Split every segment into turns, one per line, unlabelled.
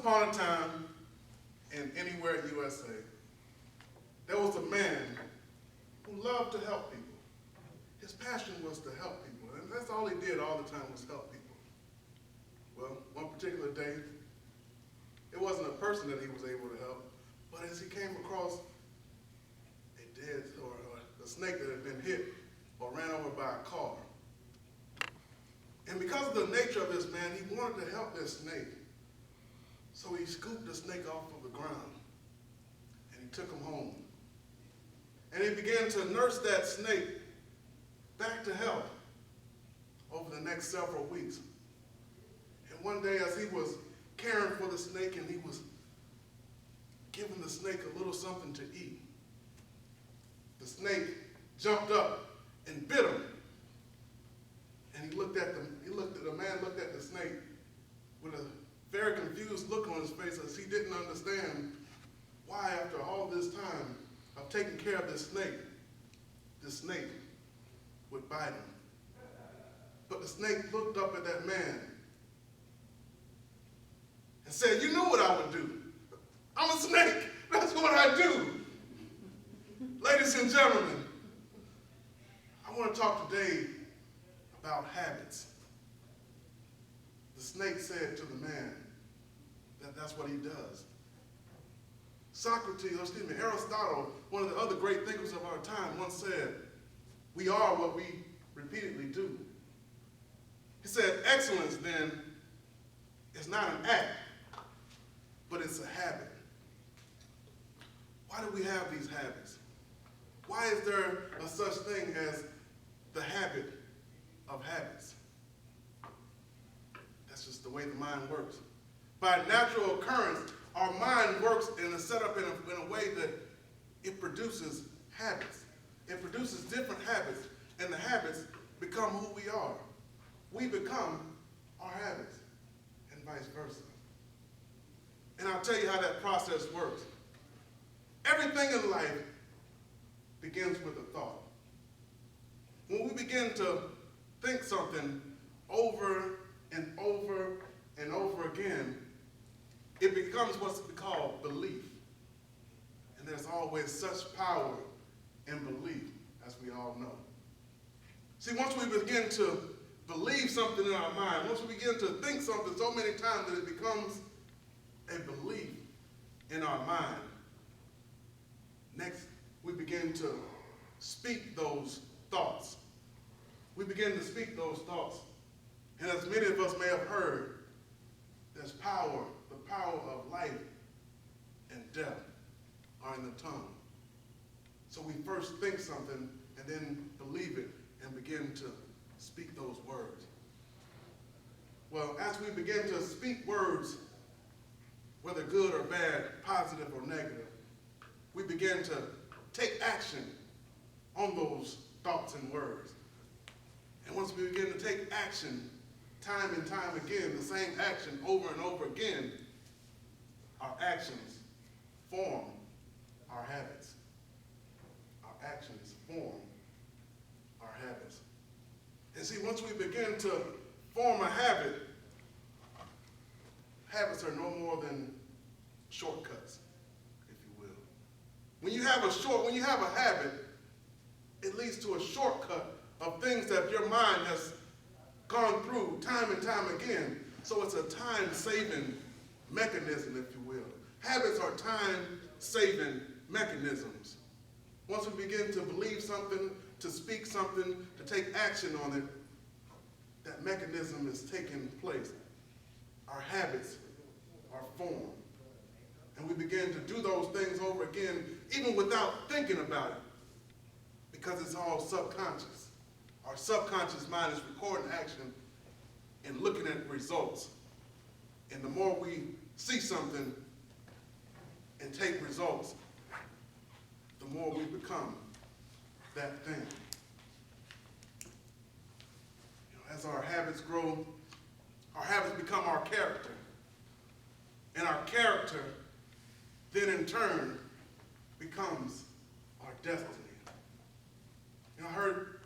upon a time in Anywhere USA, there was a man who loved to help people. His passion was to help people, and that's all he did all the time was help people. Well, one particular day, it wasn't a person that he was able to help, but as he came across a dead or a snake that had been hit or ran over by a car. And because of the nature of this man, he wanted to help this snake. So he scooped the snake off of the ground and he took him home. And he began to nurse that snake back to health over the next several weeks. And one day as he was caring for the snake and he was giving the snake a little something to eat, the snake jumped up and bit him. And the man looked at the snake with a very confused look on his face as he didn't understand why after all this time of taking care of this snake would bite him. But the snake looked up at that man and said, "You know what I would do. I'm a snake. That's what I do." Ladies and gentlemen, I want to talk today about habits. The snake said to the man that that's what he does. Aristotle, one of the other great thinkers of our time, once said, "We are what we repeatedly do." He said, excellence then is not an act, but it's a habit. Why do we have these habits? Why is there a such thing as the habit of habits? That's just the way the mind works. By natural occurrence, our mind works and is set up in a way that it produces habits. It produces different habits, and the habits become who we are. We become our habits, and vice versa. And I'll tell you how that process works. Everything in life begins with a thought. When we begin to think something over and over and over again, it becomes what's called belief. And there's always such power in belief, as we all know. See, once we begin to believe something in our mind, once we begin to think something so many times that it becomes a belief in our mind, next we begin to speak those thoughts. We begin to speak those thoughts. And as many of us may have heard, there's power, the power of life and death are in the tongue. So we first think something and then believe it and begin to speak those words. Well, as we begin to speak words, whether good or bad, positive or negative, we begin to take action on those thoughts and words. And once we begin to take action, time and time again, the same action over and over again, our actions form our habits. Our actions form our habits. And see, once we begin to form a habit, habits are no more than shortcuts, if you will. When you have a habit, it leads to a shortcut of things that your mind has gone through time and time again. So it's a time-saving mechanism, if you will. Habits are time-saving mechanisms. Once we begin to believe something, to speak something, to take action on it, that mechanism is taking place. Our habits are formed. And we begin to do those things over again, even without thinking about it, because it's all subconscious. Our subconscious mind is recording action and looking at results. And the more we see something and take results, the more we become that thing. As our habits grow, our habits become our character. And our character then in turn becomes our destiny. I heard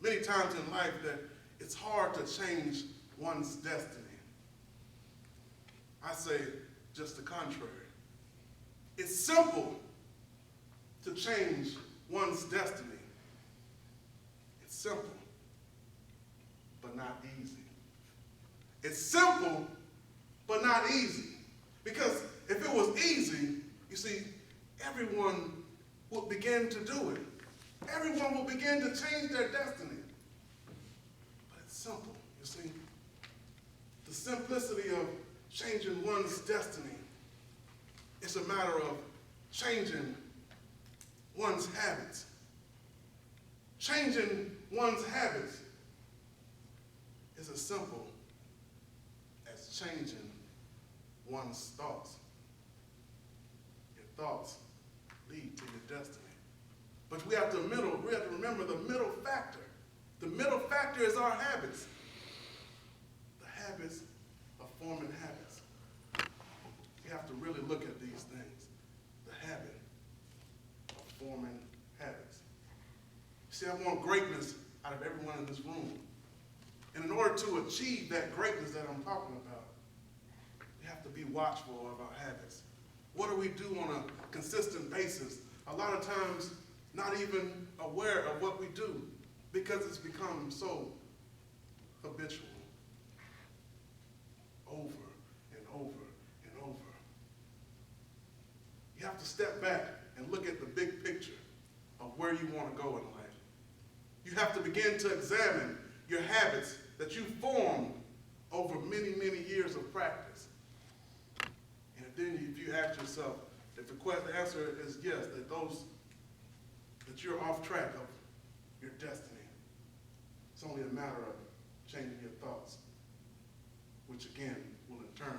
many times in life that it's hard to change one's destiny. I say just the contrary. It's simple to change one's destiny. It's simple, but not easy. It's simple, but not easy. Because if it was easy, you see, everyone would begin to do it. Everyone will begin to change their destiny. But it's simple, you see. The simplicity of changing one's destiny, it's a matter of changing one's habits. Changing one's habits is as simple as changing one's thoughts. Your thoughts lead to your destiny. But we have to remember the middle factor. The middle factor is our habits. The habits of forming habits. You have to really look at these things. The habit of forming habits. See, I want greatness out of everyone in this room. And in order to achieve that greatness that I'm talking about, we have to be watchful of our habits. What do we do on a consistent basis? A lot of times, not even aware of what we do because it's become so habitual. Over and over and over. You have to step back and look at the big picture of where you want to go in life. You have to begin to examine your habits that you formed over many, many years of practice. And then if you ask yourself, if the answer is yes, that you're off track of your destiny, it's only a matter of changing your thoughts, which again will in turn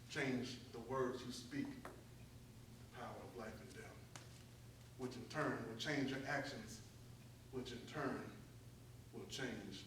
change the words you speak, the power of life and death, which in turn will change your actions, which in turn will change